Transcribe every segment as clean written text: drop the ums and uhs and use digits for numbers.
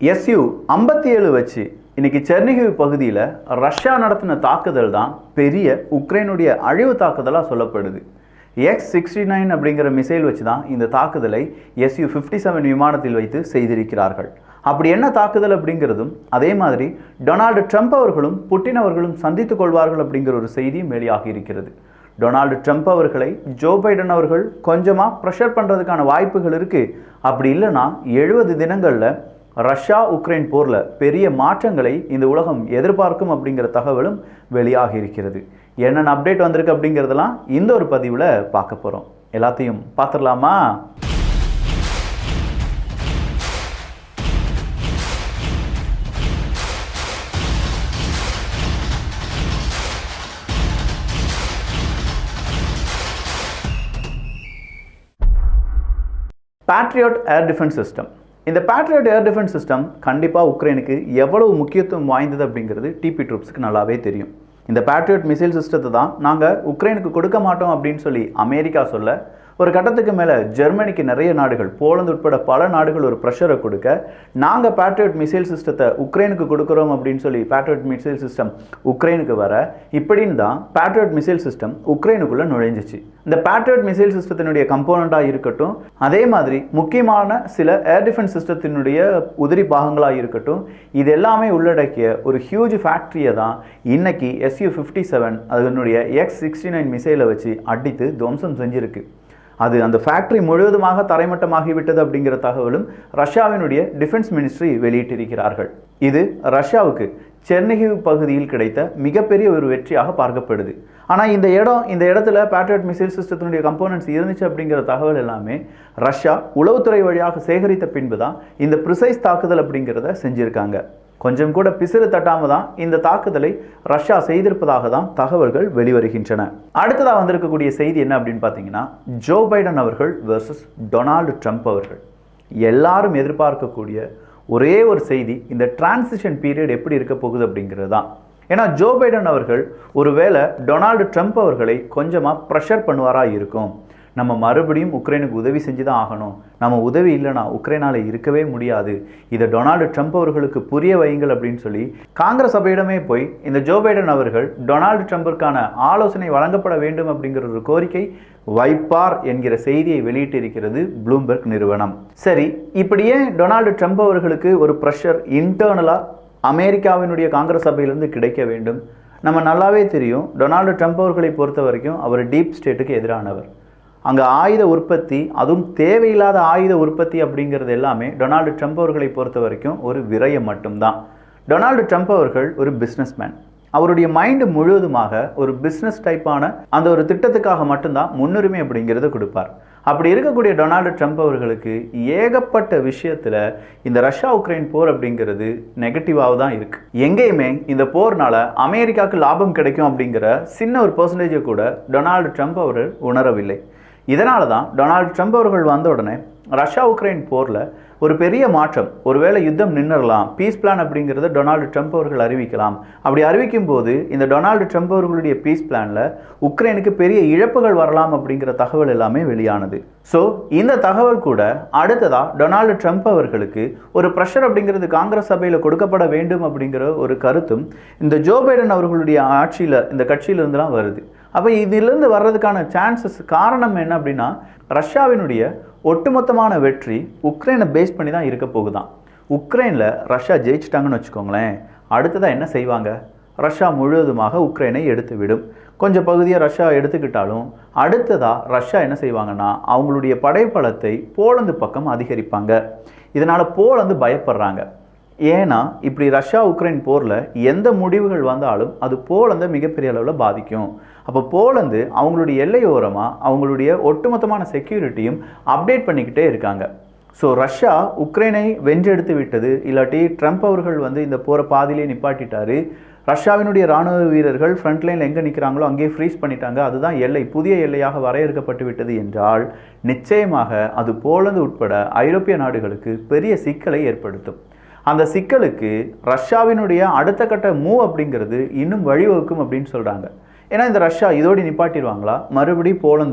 Su-57 வச்சு இன்னைக்கு செர்னிகிவ் பகுதியில் ரஷ்யா நடத்தின தாக்குதல் தான் பெரிய உக்ரைனுடைய அழிவு தாக்குதலாக சொல்லப்படுது. X-69 அப்படிங்கிற மிசைல் வச்சு தான் இந்த தாக்குதலை Su-57 விமானத்தில் வைத்து செய்திருக்கிறார்கள். அப்படி என்ன தாக்குதல் அப்படிங்கிறதும் அதே மாதிரி டொனால்டு ட்ரம்ப் அவர்களும் புட்டின் அவர்களும் சந்தித்துக் கொள்வார்கள் அப்படிங்கிற ஒரு செய்தியும் வெளியாகி இருக்கிறது. டொனால்டு ட்ரம்ப் அவர்களை ஜோ பைடன் அவர்கள் கொஞ்சமாக ப்ரெஷர் பண்ணுறதுக்கான வாய்ப்புகள் இருக்குது. அப்படி இல்லைன்னா 70 தினங்களில் ரஷ்யா உக்ரைன் போரில் பெரிய மாற்றங்களை இந்த உலகம் எதிர்பார்க்கும் அப்படிங்கிற தகவலும் வெளியாகி இருக்கிறது. என்னென்ன அப்டேட் வந்திருக்கு அப்படிங்கிறதெல்லாம் இந்த ஒரு பதிவில் பார்க்க போகிறோம். எல்லாத்தையும் பார்த்துடலாமா? Patriot air defence system. இந்த பேட்ரியாட் ஏர் டிஃபென்ஸ் சிஸ்டம் கண்டிப்பாக உக்ரைனுக்கு எவ்வளவு முக்கியத்துவம் வாய்ந்தது அப்படிங்கிறது டிபி ட்ரூப்ஸுக்கு நல்லாவே தெரியும். இந்த பேட்ரியாட் மிசைல் சிஸ்டத்தை தான் நாங்கள் உக்ரைனுக்கு கொடுக்க மாட்டோம் அப்படின்னு சொல்லி அமெரிக்கா சொல்ல, ஒரு கட்டத்துக்கு மேலே ஜெர்மனிக்கு நிறைய நாடுகள், போலந்து உட்பட பல நாடுகள் ஒரு ப்ரெஷரை கொடுக்க, நாங்கள் பேட்ரியாட் மிசைல் சிஸ்டத்தை உக்ரைனுக்கு கொடுக்குறோம் அப்படின்னு சொல்லி பேட்ரியாட் மிசைல் சிஸ்டம் உக்ரைனுக்கு வர, இப்படின்னு தான் பேட்ரியாட் மிசைல் சிஸ்டம் உக்ரைனுக்குள்ளே நுழைஞ்சிச்சு. இந்த பேட்ரியாட் மிசைல் சிஸ்டத்தினுடைய கம்போனண்ட்டாக இருக்கட்டும், அதே மாதிரி முக்கியமான சில ஏர் டிஃபென்ஸ் சிஸ்டத்தினுடைய உதிரி பாகங்களாக இருக்கட்டும், இது எல்லாமே உள்ளடக்கிய ஒரு ஹியூஜ் ஃபேக்ட்ரியை தான் இன்னைக்கு Su-57 அதனுடைய X-69 மிசைலை வச்சு அடித்து துவம்சம் செஞ்சிருக்கு. அது அந்த ஃபேக்ட்ரி முழுவதுமாக தரைமட்டமாகிவிட்டது அப்படிங்கிற தகவலும் ரஷ்யாவினுடைய டிஃபென்ஸ் மினிஸ்ட்ரி வெளியிட்டிருக்கிறார்கள். இது ரஷ்யாவுக்கு செர்னிகிவ் பகுதியில் கிடைத்த மிகப்பெரிய ஒரு வெற்றியாக பார்க்கப்படுது. ஆனால் இந்த இடத்துல பேட்ரியாட் மிசைல் சிஸ்டத்தினுடைய கம்போனன்ட்ஸ் இருந்துச்சு அப்படிங்கிற தகவல் எல்லாமே ரஷ்யா உளவுத்துறை வழியாக சேகரித்த பின்பு தான் இந்த ப்ரிசைஸ் தாக்குதல் அப்படிங்கிறத செஞ்சுருக்காங்க. கொஞ்சம் கூட பிசிறு தட்டாமல் தான் இந்த தாக்குதலை ரஷ்யா செய்திருப்பதாக தான் தகவல்கள் வெளிவருகின்றன. அடுத்ததாக வந்திருக்கக்கூடிய செய்தி என்ன அப்படின்னு பார்த்தீங்கன்னா, ஜோ பைடன் அவர்கள் வெர்சஸ் டொனால்டு ட்ரம்ப் அவர்கள். எல்லாரும் எதிர்பார்க்கக்கூடிய ஒரே ஒரு செய்தி, இந்த டிரான்சிஷன் பீரியட் எப்படி இருக்க போகுது அப்படிங்கிறது தான். ஏன்னா ஜோ பைடன் அவர்கள் ஒருவேளை டொனால்டு ட்ரம்ப் அவர்களை கொஞ்சமாக ப்ரெஷர் பண்ணுவாரா இருக்கும். நம்ம மறுபடியும் உக்ரைனுக்கு உதவி செஞ்சு தான் ஆகணும், நம்ம உதவி இல்லைனா உக்ரைனால் இருக்கவே முடியாது, இதை டொனால்டு ட்ரம்ப் அவர்களுக்கு புரிய வையுங்கள் அப்படின்னு சொல்லி காங்கிரஸ் சபையிடமே போய் இந்த ஜோ பைடன் அவர்கள் டொனால்டு ட்ரம்பிற்கான ஆலோசனை வழங்கப்பட வேண்டும் அப்படிங்கிற ஒரு கோரிக்கை வைப்பார் என்கிற செய்தியை வெளியிட்டிருக்கிறது ப்ளூம்பெர்க் நிறுவனம். சரி, இப்படியே டொனால்டு ட்ரம்ப் அவர்களுக்கு ஒரு ப்ரெஷர் இன்டர்னலாக அமெரிக்காவினுடைய காங்கிரஸ் சபையிலிருந்து கிடைக்க வேண்டும். நம்ம நல்லாவே தெரியும், டொனால்டு ட்ரம்ப் அவர்களை பொறுத்த வரைக்கும் அவர் டீப் ஸ்டேட்டுக்கு எதிரானவர். அங்கே ஆயுத உற்பத்தி, அதுவும் தேவையில்லாத ஆயுத உற்பத்தி அப்படிங்கிறது எல்லாமே டொனால்டு ட்ரம்ப் அவர்களை பொறுத்த வரைக்கும் ஒரு விரயம் மட்டும்தான். டொனால்டு ட்ரம்ப் அவர்கள் ஒரு பிஸ்னஸ்மேன். அவருடைய மைண்டு முழுவதுமாக ஒரு பிஸ்னஸ் டைப்பான அந்த ஒரு திட்டத்துக்காக மட்டும்தான் முன்னுரிமை அப்படிங்கிறத கொடுப்பார். அப்படி இருக்கக்கூடிய டொனால்டு ட்ரம்ப் அவர்களுக்கு ஏகப்பட்ட விஷயத்தில் இந்த ரஷ்யா உக்ரைன் போர் அப்படிங்கிறது நெகட்டிவாக தான் இருக்குது. எங்கேயுமே இந்த போர்னால அமெரிக்காவுக்கு லாபம் கிடைக்கும் அப்படிங்கிற சின்ன ஒரு பர்சன்டேஜை கூட டொனால்டு ட்ரம்ப் அவர்கள் உணரவில்லை. இதனால தான் டொனால்டு ட்ரம்ப் அவர்கள் வந்த உடனே ரஷ்யா உக்ரைன் போரில் ஒரு பெரிய மாற்றம், ஒருவேளை யுத்தம் நின்றுடலாம், பீஸ் பிளான் அப்படிங்கிறத டொனால்டு ட்ரம்ப் அவர்கள் அறிவிக்கலாம். அப்படி அறிவிக்கும் போது இந்த டொனால்டு ட்ரம்ப் அவர்களுடைய பீஸ் பிளானில் உக்ரைனுக்கு பெரிய இழப்புகள் வரலாம் அப்படிங்கிற தகவல் எல்லாமே வெளியானது. ஸோ இந்த தகவல் கூட அடுத்ததாக டொனால்டு ட்ரம்ப் அவர்களுக்கு ஒரு ப்ரெஷர் அப்படிங்கிறது காங்கிரஸ் சபையில் கொடுக்கப்பட வேண்டும் அப்படிங்கிற ஒரு கருத்தும் இந்த ஜோ பைடன் அவர்களுடைய ஆட்சியில், இந்த கட்சியிலிருந்துலாம் வருது. அப்போ இதிலிருந்து வர்றதுக்கான சான்சஸ் காரணம் என்ன அப்படின்னா, ரஷ்யாவினுடைய ஒட்டுமொத்தமான வெற்றி உக்ரைனை பேஸ் பண்ணி தான் இருக்க போகுதான். உக்ரைனில் ரஷ்யா ஜெயிச்சிட்டாங்கன்னு வச்சுக்கோங்களேன், அடுத்ததாக என்ன செய்வாங்க? ரஷ்யா முழுவதுமாக உக்ரைனை எடுத்து விடும். கொஞ்சம் பகுதியை ரஷ்யா எடுத்துக்கிட்டாலும் அடுத்ததாக ரஷ்யா என்ன செய்வாங்கன்னா, அவங்களுடைய படைப்பலத்தை போலந்து பக்கம் அதிகரிப்பாங்க. இதனால் போலந்து பயப்படுறாங்க. ஏன்னா இப்படி ரஷ்யா உக்ரைன் போரில் எந்த முடிவுகள் வந்தாலும் அது போலந்தை மிகப்பெரிய அளவில் பாதிக்கும். அப்போ போலந்து அவங்களுடைய எல்லையோரமாக அவங்களுடைய ஒட்டுமொத்தமான செக்யூரிட்டியும் அப்டேட் பண்ணிக்கிட்டே இருக்காங்க. ஸோ ரஷ்யா உக்ரைனை வென்றெடுத்து விட்டது, இல்லாட்டி ட்ரம்ப் அவர்கள் இந்த போரை பாதியிலே நிப்பாட்டிட்டாரு, ரஷ்யாவினுடைய இராணுவ வீரர்கள் ஃப்ரண்ட் லைனில் எங்கே நிற்கிறாங்களோ அங்கேயே ஃப்ரீஸ் பண்ணிட்டாங்க, அதுதான் எல்லை, புதிய எல்லையாக வரையறுக்கப்பட்டு விட்டது என்றால் நிச்சயமாக அது போலந்து உட்பட ஐரோப்பிய நாடுகளுக்கு பெரிய சிக்கலை ஏற்படுத்தும். அந்த சிக்கலுக்கு ரஷ்யாவினுடைய அடுத்த கட்ட மூவ் அப்படிங்கிறது இன்னும் வழிவகுக்கும் அப்படின்னு சொல்கிறாங்க. ஏன்னா இந்த ரஷ்யா இதோடு நிப்பாட்டிடுவாங்களா, மறுபடியும்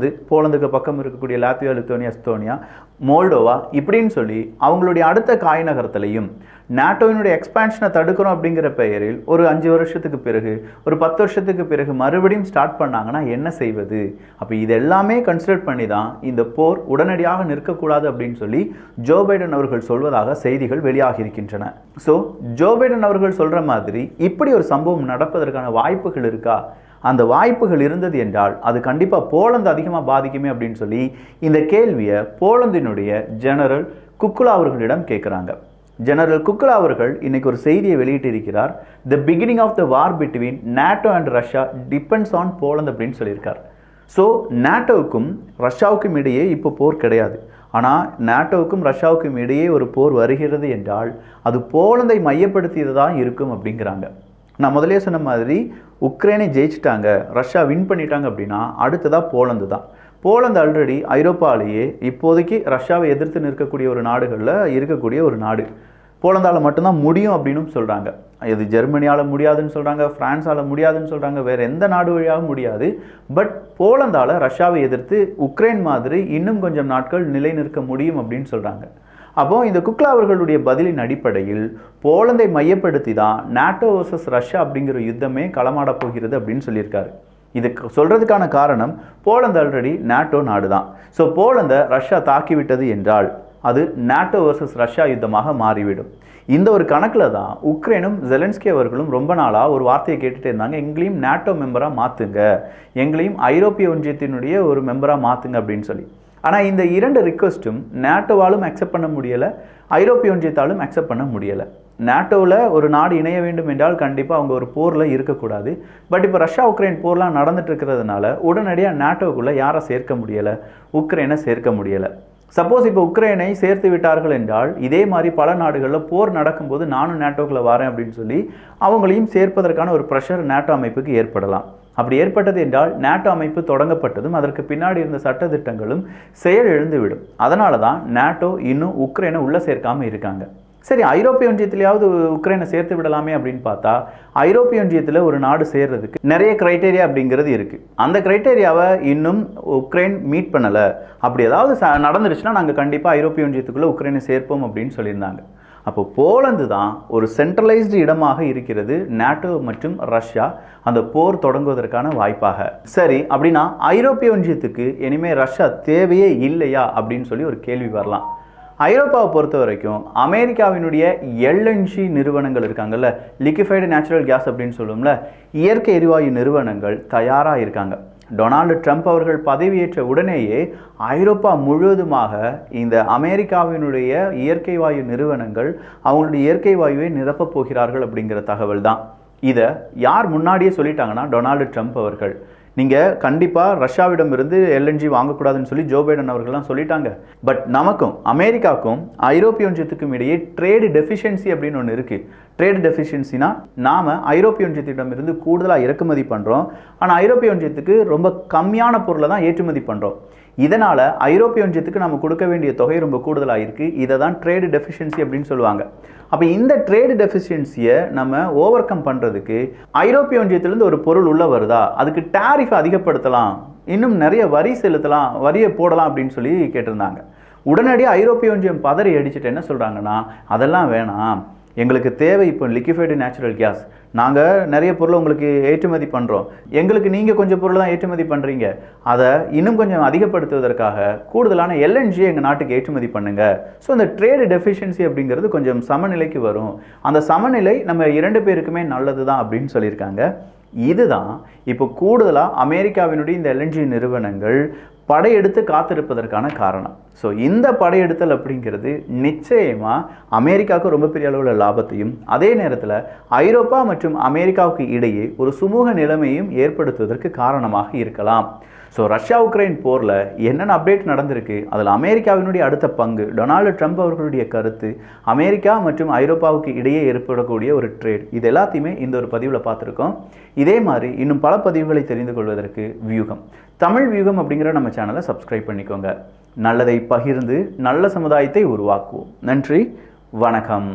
போலந்துக்கு பக்கம் இருக்கக்கூடிய லாத்வியா, லித்துவேனியா, எஸ்தோனியா, மோல்டோவா இப்படின்னு சொல்லி அவங்களுடைய அடுத்த காய் நகரத்திலையும் நாட்டோவினுடைய எக்ஸ்பான்ஷனை தடுக்கிறோம் அப்படிங்கிற பெயரில் ஒரு 5 வருஷத்துக்கு பிறகு, ஒரு 10 வருஷத்துக்கு பிறகு மறுபடியும் ஸ்டார்ட் பண்ணாங்கன்னா என்ன செய்வது? அப்போ இது எல்லாமே கன்சிடர் பண்ணி தான் இந்த போர் உடனடியாக நிற்கக்கூடாது அப்படின்னு சொல்லி ஜோ பைடன் அவர்கள் சொல்வதாக செய்திகள் வெளியாகி இருக்கின்றன. ஸோ ஜோ பைடன் அவர்கள் சொல்கிற மாதிரி இப்படி ஒரு சம்பவம் நடப்பதற்கான வாய்ப்புகள் இருக்கா? அந்த வாய்ப்புகள் இருந்தது என்றால் அது கண்டிப்பாக போலந்து அதிகமாக பாதிக்குமே அப்படின்னு சொல்லி இந்த கேள்வியை போலந்தினுடைய ஜெனரல் குக்குலா அவர்களிடம் கேட்குறாங்க. ஜெனரல் குக்குலா அவர்கள் இன்னைக்கு ஒரு செய்தியை வெளியிட்டிருக்கிறார். The beginning of the war between NATO and Russia depends on Poland அப்படின்னு சொல்லியிருக்கார். ஸோ நாட்டோவுக்கும் ரஷ்யாவுக்கும் இடையே இப்போ போர் கிடையாது. ஆனால் நாட்டோவுக்கும் ரஷ்யாவுக்கும் இடையே ஒரு போர் வருகிறது என்றால் அது போலந்தை மையப்படுத்தியது தான் இருக்கும் அப்படிங்கிறாங்க. நான் முதலே சொன்ன மாதிரி உக்ரைனை ஜெயிச்சிட்டாங்க, ரஷ்யா வின் பண்ணிட்டாங்க அப்படின்னா அடுத்ததாக போலந்து தான். போலந்து ஆல்ரெடி ஐரோப்பாலேயே இப்போதைக்கு ரஷ்யாவை எதிர்த்து நிற்கக்கூடிய ஒரு நாடுகளில் இருக்கக்கூடிய ஒரு நாடு. போலந்தால் மட்டும்தான் முடியும் அப்படின்னு சொல்கிறாங்க. இது ஜெர்மனியால் முடியாதுன்னு சொல்கிறாங்க, ஃப்ரான்ஸால் முடியாதுன்னு சொல்கிறாங்க, வேறு எந்த நாடு வழியாகவும் முடியாது. பட் போலந்தால் ரஷ்யாவை எதிர்த்து உக்ரைன் மாதிரி இன்னும் கொஞ்சம் நாட்கள் நிலை நிற்க முடியும் அப்படின்னு சொல்கிறாங்க. அப்போது இந்த குக்லா அவர்களுடைய பதிலின் அடிப்படையில் போலந்தை மையப்படுத்தி தான் நாட்டோ வர்சஸ் ரஷ்யா அப்படிங்கிற யுத்தமே களமாடப் போகிறது அப்படின்னு சொல்லியிருக்காரு. இதுக்கு சொல்கிறதுக்கான காரணம் போலந்து ஆல்ரெடி நாட்டோ நாடு தான். ஸோ போலந்தை ரஷ்யா தாக்கிவிட்டது என்றால் அது நாட்டோ வர்சஸ் ரஷ்யா யுத்தமாக மாறிவிடும். இந்த ஒரு கணக்கில் தான் உக்ரைனும் ஜெலன்ஸ்கி அவர்களும் ரொம்ப நாளாக ஒரு வார்த்தையை கேட்டுகிட்டே இருந்தாங்க, எங்களையும் நாட்டோ மெம்பராக மாற்றுங்க, எங்களையும் ஐரோப்பிய ஒன்றியத்தினுடைய ஒரு மெம்பராக மாற்றுங்க அப்படின்னு சொல்லி. ஆனால் இந்த 2 ரிக்வஸ்ட்டும் நாட்டோவாலும் அக்செப்ட் பண்ண முடியலை, ஐரோப்பிய ஒன்றியத்தாலும் அக்செப்ட் பண்ண முடியலை. நாட்டோவில் ஒரு நாடு இணைய வேண்டும் என்றால் கண்டிப்பாக அவங்க ஒரு போரில் இருக்கக்கூடாது. பட் இப்போ ரஷ்யா உக்ரைன் போர்லாம் நடந்துட்டு இருக்கிறதுனால உடனடியாக நாட்டோவுக்குள்ளே யாரை சேர்க்க முடியலை, உக்ரைனை சேர்க்க முடியலை. சப்போஸ் இப்போ உக்ரைனை சேர்த்து விட்டார்கள் என்றால் இதே மாதிரி பல நாடுகளில் போர் நடக்கும்போது நானும் நாட்டோக்குள்ளே வரேன் அப்படின்னு சொல்லி அவங்களையும் சேர்ப்பதற்கான ஒரு ப்ரெஷர் நாட்டோ அமைப்புக்கு ஏற்படலாம். அப்படி ஏற்பட்டது என்றால் நாட்டோ அமைப்பு தொடங்கப்பட்டதும் அதற்கு பின்னாடி இருந்த சட்டத்திட்டங்களும் செயலிழந்துவிடும். அதனால தான் நாட்டோ இன்னும் உக்ரைனை உள்ளே சேர்க்காமல் இருக்காங்க. சரி, ஐரோப்பிய ஒன்றியத்திலேயாவது உக்ரைனை சேர்த்து விடலாமே அப்படின்னு பார்த்தா ஐரோப்பிய ஒன்றியத்தில் ஒரு நாடு சேர்றதுக்கு நிறைய கிரைட்டேரியா அப்படிங்கிறது இருக்குது. அந்த கிரைட்டேரியாவை இன்னும் உக்ரைன் மீட் பண்ணலை. அப்படி ஏதாவது நடந்துருச்சுன்னா நாங்கள் கண்டிப்பாக ஐரோப்பிய ஒன்றியத்துக்குள்ளே உக்ரைனை சேர்ப்போம் அப்படின்னு சொல்லியிருந்தாங்க. அப்போ போலந்து தான் ஒரு சென்ட்ரலைஸ்டு இடமாக இருக்கிறது நாட்டோ மற்றும் ரஷ்யா அந்த போர் தொடங்குவதற்கான வாய்ப்பாக. சரி, அப்படின்னா ஐரோப்பிய ஒன்றியத்துக்கு இனிமேல் ரஷ்யா தேவையே இல்லையா அப்படின்னு சொல்லி ஒரு கேள்வி வரலாம். ஐரோப்பாவை பொறுத்த வரைக்கும் அமெரிக்காவினுடைய எல்என்ஜி நிறுவனங்கள் இருக்காங்கல்ல, லிக்விஃபைடு நேச்சுரல் கேஸ் அப்படின்னு சொல்லுவோம்ல, இயற்கை எரிவாயு நிறுவனங்கள் தயாராக இருக்காங்க. டொனால்டு ட்ரம்ப் அவர்கள் பதவியேற்ற உடனேயே ஐரோப்பா முழுவதுமாக இந்த அமெரிக்காவினுடைய இயற்கை வாயு நிறுவனங்கள் அவங்களுடைய இயற்கை வாயுவை நிரப்பப் போகிறார்கள் அப்படிங்கிற தகவல் தான். இதை யார் முன்னாடியே சொல்லிட்டாங்கன்னா டொனால்டு ட்ரம்ப் அவர்கள். நீங்கள் கண்டிப்பாக ரஷ்யாவிடமிருந்து எல்என்ஜி வாங்கக்கூடாதுன்னு சொல்லி ஜோ பைடன் அவர்கள்லாம் சொல்லிட்டாங்க. பட் நமக்கும் அமெரிக்காவுக்கும் ஐரோப்பிய ஒன்றியத்துக்கும் இடையே ட்ரேடு டெஃபிஷியன்சி அப்படின்னு ஒன்று இருக்குது. ட்ரேடு டெஃபிஷியன்சினா நாம் ஐரோப்பிய ஒன்றியத்திடமிருந்து கூடுதலாக இறக்குமதி பண்ணுறோம், ஆனால் ஐரோப்பிய ஒன்றியத்துக்கு ரொம்ப கம்மியான பொருளை தான் ஏற்றுமதி பண்ணுறோம். இதனால் ஐரோப்பிய ஒன்றியத்துக்கு நம்ம கொடுக்க வேண்டிய தொகை ரொம்ப கூடுதலாக இருக்குது. இதை தான் ட்ரேடு டெஃபிஷியன்சி அப்படின்னு சொல்லுவாங்க. அப்போ இந்த ட்ரேடு டெஃபிஷியன்சியை நம்ம ஓவர் கம் பண்ணுறதுக்கு ஐரோப்பிய ஒன்றியத்திலேருந்து ஒரு பொருள் உள்ளே வருதா, அதுக்கு டேரிஃபை அதிகப்படுத்தலாம், இன்னும் நிறைய வரி செலுத்தலாம், வரியை போடலாம் அப்படின்னு சொல்லி கேட்டிருந்தாங்க. உடனடியாக ஐரோப்பிய ஒன்றியம் பதறி அடிச்சுட்டு என்ன சொல்கிறாங்கன்னா, அதெல்லாம் வேணாம், எங்களுக்கு தேவை இப்போ லிக்விஃபைடு நேச்சுரல் கேஸ், நாங்கள் நிறைய பொருளை உங்களுக்கு ஏற்றுமதி பண்ணுறோம், எங்களுக்கு நீங்கள் கொஞ்சம் பொருள் தான் ஏற்றுமதி பண்ணுறீங்க, அதை இன்னும் கொஞ்சம் அதிகப்படுத்துவதற்காக கூடுதலான எல்என்ஜி எங்கள் நாட்டுக்கு ஏற்றுமதி பண்ணுங்கள். ஸோ இந்த ட்ரேடு டெஃபிஷியன்சி அப்படிங்கிறது கொஞ்சம் சமநிலைக்கு வரும், அந்த சமநிலை நம்ம 2 பேருக்குமே நல்லது தான் அப்படின்னு சொல்லியிருக்காங்க. இதுதான் இப்போ கூடுதலாக அமெரிக்காவினுடைய இந்த எல்என்ஜி நிறுவனங்கள் படையெடுத்து காத்திருப்பதற்கான காரணம். ஸோ இந்த படையெடுத்தல் அப்படிங்கிறது நிச்சயமாக அமெரிக்காவுக்கு ரொம்ப பெரிய அளவில் லாபத்தையும் அதே நேரத்தில் ஐரோப்பா மற்றும் அமெரிக்காவுக்கு இடையே ஒரு சுமூக நிலைமையும் ஏற்படுத்துவதற்கு காரணமாக இருக்கலாம். ஸோ ரஷ்யா உக்ரைன் போரில் என்னென்ன அப்டேட் நடந்திருக்கு, அதில் அமெரிக்காவினுடைய அடுத்த பங்கு, டொனால்டு ட்ரம்ப் அவர்களுடைய கருத்து, அமெரிக்கா மற்றும் ஐரோப்பாவுக்கு இடையே ஏற்படக்கூடிய ஒரு ட்ரேட், இது எல்லாத்தையுமே இந்த ஒரு பதிவில் பார்த்துருக்கோம். இதே மாதிரி இன்னும் பல பதிவுகளை தெரிந்து கொள்வதற்கு வியூகம் தமிழ் வியூகம் அப்படிங்கிற நம்ம சேனலை சப்ஸ்கிரைப் பண்ணிக்கோங்க. நல்லதை பகிர்ந்து நல்ல சமுதாயத்தை உருவாக்குவோம். நன்றி, வணக்கம்.